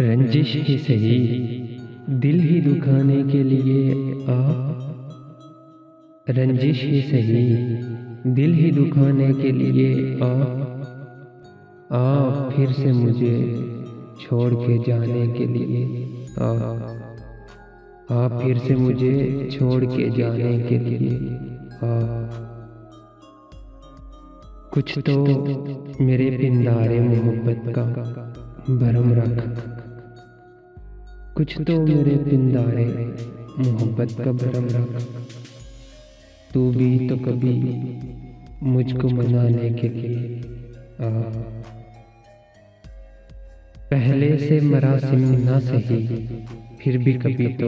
रंजिश ही सही, दिल ही दुखाने के लिए आ। रंजिश ही सही, दिल ही दुखाने के लिए आ। आ फिर से मुझे छोड़ के जाने के लिए आ। आ फिर से मुझे छोड़ के जाने के लिए आ। कुछ तो मेरे पिंडारे मोहब्बत का भरम रख। कुछ तो मेरे पिंडारे मोहब्बत का भरम रख। तू भी तो कभी मुझको मनाने के लिए आ। पहले से मरासिम ना सही, फिर भी कभी तो।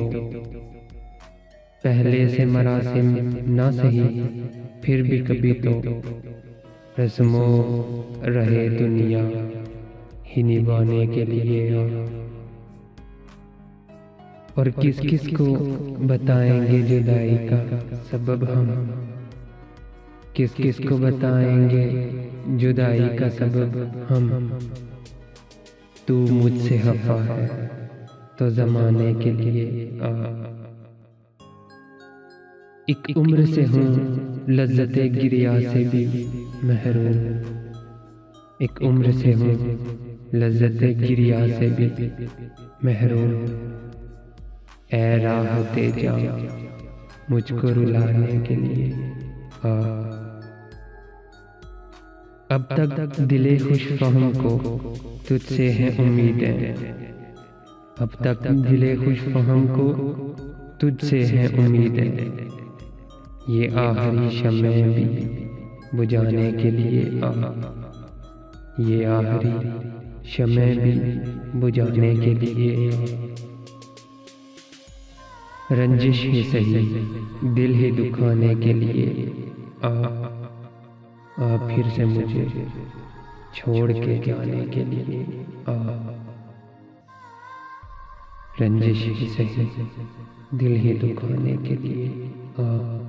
पहले से मरासिम ना सही, फिर भी कभी तो। रस्मों रहे दुनिया ही निभाने के लिए आ। और किस किस को बताएंगे जुदाई का सबब हम। किस किस को बताएंगे जुदाई का सबब हम। तू मुझसे खफा है तो ज़माने के लिए आ। एक उम्र से हूँ लज्जते गिरिया से भी महरूम। एक उम्र से हूँ लज्जते गिरिया से भी महरूम। ऐ राह तेजा मुझको रुलाने के लिए आ। अब तक दिले खुश फहम को तुझसे हैं उम्मीदें। अब तक दिले खुश फहम को तुझसे हैं उम्मीदें। ये आखिरी शम्मे भी बुझाने के लिए आ। ये आखिरी शम्मे भी बुझाने के लिए आ। रंजिश ही सही, दिल ही दुखाने के लिए आ। आ फिर से मुझे छोड़ के जाने के लिए आ। रंजिश ही सही, दिल ही दुखाने के लिए आ।